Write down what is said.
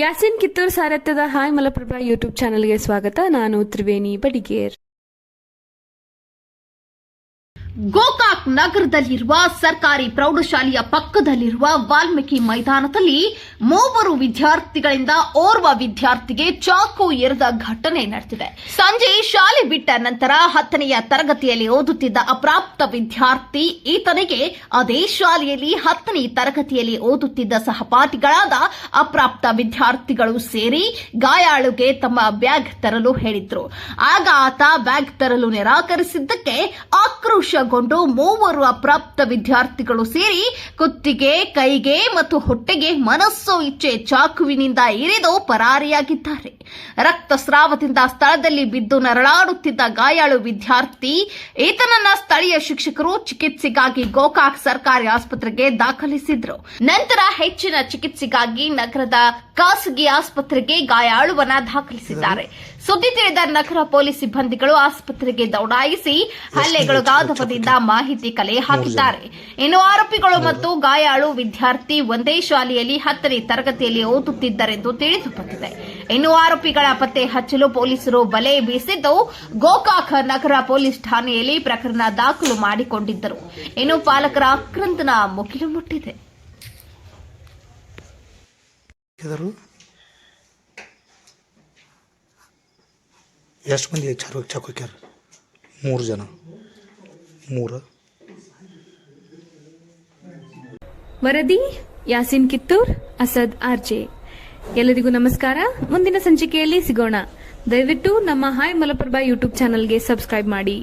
Yasin Kittur ಸಾರಥ್ಯದ hi Malaprabha YouTube ಚಾನೆಲ್ಗೆ ಸ್ವಾಗತ. ನಾನು ತ್ರಿವೇಣಿ ಬಡಿಗೇರ್. ಗೋಕಾಕ್ ನಗರದಲ್ಲಿರುವ ಸರ್ಕಾರಿ ಪ್ರೌಢಶಾಲೆಯ ಪಕ್ಕದಲ್ಲಿರುವ ವಾಲ್ಮೀಕಿ ಮೈದಾನದಲ್ಲಿ ಮೂವರು ವಿದ್ಯಾರ್ಥಿಗಳಿಂದ ಓರ್ವ ವಿದ್ಯಾರ್ಥಿಗೆ ಚಾಕು ಎರೆದ ಘಟನೆ ನಡೆದಿದೆ. ಸಂಜೆ ಶಾಲೆ ಬಿಟ್ಟ ನಂತರ 10ನೇ ತರಗತಿಯಲ್ಲಿ ಓದುತ್ತಿದ್ದ ಅಪ್ರಾಪ್ತ ವಿದ್ಯಾರ್ಥಿ ಈತನಿಗೆ ಅದೇ ಶಾಲೆಯಲ್ಲಿ 10ನೇ ತರಗತಿಯಲ್ಲಿ ಓದುತ್ತಿದ್ದ ಸಹಪಾಠಿಗಳಾದ ಅಪ್ರಾಪ್ತ ವಿದ್ಯಾರ್ಥಿಗಳು ಸೇರಿ ಗಾಯಾಳುಗೆ ತಮ್ಮ ಬ್ಯಾಗ್ ತರಲು ಹೇಳಿದ್ರು. ಆಗ ಆತ ಬ್ಯಾಗ್ ತರಲು ನಿರಾಕರಿಸಿದ್ದಕ್ಕೆ ಆಕ್ರೋಶಗೊಂಡು ಮೂವರು ಅಪ್ರಾಪ್ತ ವಿದ್ಯಾರ್ಥಿಗಳು ಸೇರಿ ಕುತ್ತಿಗೆ, ಕೈಗೆ ಮತ್ತು ಹೊಟ್ಟೆಗೆ ಮನಸ್ಸೋ ಇಚ್ಛೆ ಚಾಕುವಿನಿಂದ ಇರಿದು ಪರಾರಿಯಾಗಿದ್ದಾರೆ. ರಕ್ತಸ್ರಾವದಿಂದ ಸ್ಥಳದಲ್ಲಿ ಬಿದ್ದು ನರಳಾಡುತ್ತಿದ್ದ ಗಾಯಾಳು ವಿದ್ಯಾರ್ಥಿ ಈತನನ್ನ ಸ್ಥಳೀಯ ಶಿಕ್ಷಕರು ಚಿಕಿತ್ಸೆಗಾಗಿ ಗೋಕಾಕ್ ಸರ್ಕಾರಿ ಆಸ್ಪತ್ರೆಗೆ ದಾಖಲಿಸಿದ್ರು. ನಂತರ ಹೆಚ್ಚಿನ ಚಿಕಿತ್ಸೆಗಾಗಿ ನಗರದ ಖಾಸಗಿ ಆಸ್ಪತ್ರೆಗೆ ಗಾಯಾಳುವನ್ನ ದಾಖಲಿಸಿದ್ದಾರೆ. ಸುದ್ದಿ ತಿಳಿದ ನಗರ ಪೊಲೀಸ್ ಸಿಬ್ಬಂದಿಗಳು ಆಸ್ಪತ್ರೆಗೆ ದೌಡಾಯಿಸಿ ಹಲ್ಲೆಗೊಳಗಾದವರಿಂದ ಮಾಹಿತಿ ಕಲೆ ಹಾಕಿದ್ದಾರೆ. ಇನ್ನು ಆರೋಪಿಗಳು ಮತ್ತು ಗಾಯಾಳು ವಿದ್ಯಾರ್ಥಿ ಒಂದೇ ಶಾಲೆಯಲ್ಲಿ 10ನೇ ತರಗತಿಯಲ್ಲಿ ಓದುತ್ತಿದ್ದರೆಂದು ತಿಳಿದು ಬಂದಿದೆ. ಇನ್ನು ಆರೋಪಿಗಳ ಪತ್ತೆ ಹಚ್ಚಲು ಪೊಲೀಸರು ಬಲೆ ಬೀಸಿದ್ದು ಗೋಕಾಕ್ ನಗರ ಪೊಲೀಸ್ ಠಾಣೆಯಲ್ಲಿ ಪ್ರಕರಣ ದಾಖಲು ಮಾಡಿಕೊಂಡಿದ್ದರು. ಇನ್ನು ಪಾಲಕರ ಆಕ್ರಂದನ ಮುಗಿಲು ಮುಟ್ಟಿದೆ. ಎಷ್ಟು ಮಂದಿ ಚಾಕು ಹಾಕ್ಯಾರ? 3 ಜನ. 3 ವರದಿ ಯಾಸಿನ್ ಕಿತ್ತೂರ್, ಅಸದ್ ಆರ್ಜೆ. ಎಲ್ಲರಿಗೂ ನಮಸ್ಕಾರ. ಮುಂದಿನ ಸಂಚಿಕೆಯಲ್ಲಿ ಸಿಗೋಣ. ದಯವಿಟ್ಟು ನಮ್ಮ ಹಾಯ್ ಮಲಪ್ರಭಾ ಯೂಟ್ಯೂಬ್ ಚಾನೆಲ್ಗೆ ಸಬ್ಸ್ಕ್ರೈಬ್ ಮಾಡಿ.